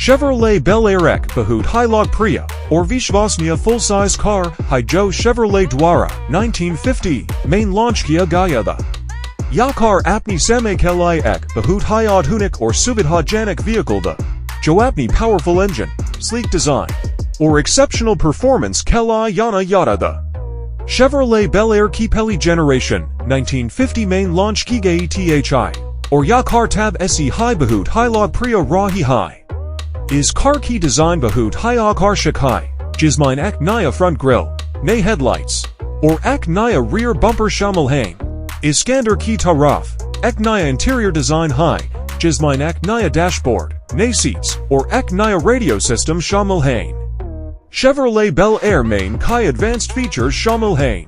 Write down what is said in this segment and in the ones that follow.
Chevrolet Bel Air ek bahut Hilog Priya, or Vishvasnya full-size car, hai jo Chevrolet Dwara, 1950, main launch kiya gaya tha. Ya car apni samay kelai ek bahut hyadhunik or suvidhajanik vehicle tha, jo apni powerful engine, sleek design, or exceptional performance kelai yana yada tha. Chevrolet Bel Air ki pehli generation, 1950 main launch ki gayi thi, or ya car tab se hai bahut Hilog Priya rahi hai. Is car ki design bahut haya car shakai, jismine ek naya front grille, nay headlights, or ek naya rear bumper shamil hain. Is skander ki taraf, ek naya interior design high, jismine ek naya dashboard, nay seats, or ek naya radio system shamil hain. Chevrolet Bel Air main kai advanced features shamil hain.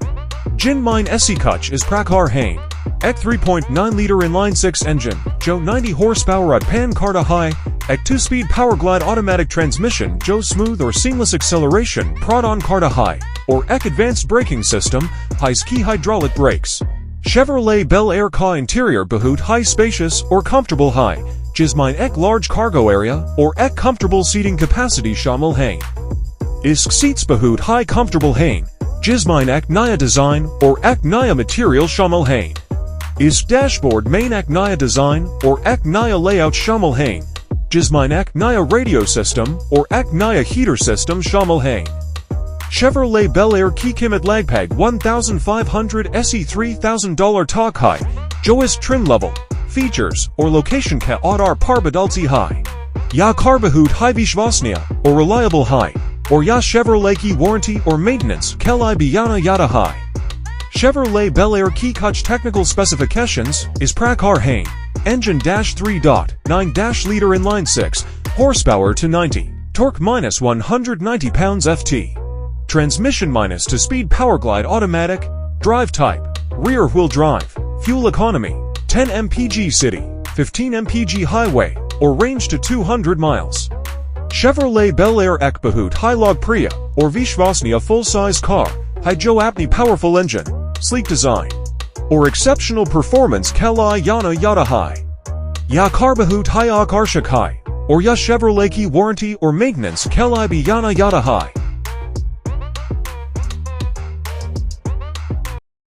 Jin mine esi kuch is prakar hain. Ek 3.9 liter inline 6 engine, jo 90 horsepower at pan karta high, ek 2-speed power glide automatic transmission, jo smooth or seamless acceleration prod on karta high, or ek advanced braking system, high ski hydraulic brakes. Chevrolet Bel Air ka interior bahut high spacious or comfortable high, jismine ek large cargo area, or ek comfortable seating capacity shamil hain. Isk seats bahut high comfortable hain, jismine ek naya design, or ek naya material shamil hain. Is dashboard main ek naya design, or ek naya layout shamil hain, jismine ek naya radio system, or ek naya heater system shamil hain. Chevrolet Bel Air ki kimat lagpag $1,500 se $3,000 talk high, jois trim level, features, or location ka audar parbadalti high. Ya car bahut high vishvasnya, or reliable high, or ya Chevrolet ki warranty or maintenance kelai biyana yada high. Chevrolet Bel Air ki kuch technical specifications is prakar hain. Engine -3.9 liter inline 6, horsepower to 90, torque minus 190 pounds ft. Transmission minus to speed power glide automatic, drive type, rear wheel drive, fuel economy, 10 mpg city, 15 mpg highway, or range to 200 miles. Chevrolet Bel Air ek bahut Hilog Priya, or Vishvasnya full-size car, hai jo apni powerful engine, sleek design, or exceptional performance kelai yana yada hai. Ya car bahut haya car shakai, or ya Chevrolet ki warranty or maintenance kelai bi yana yada hai.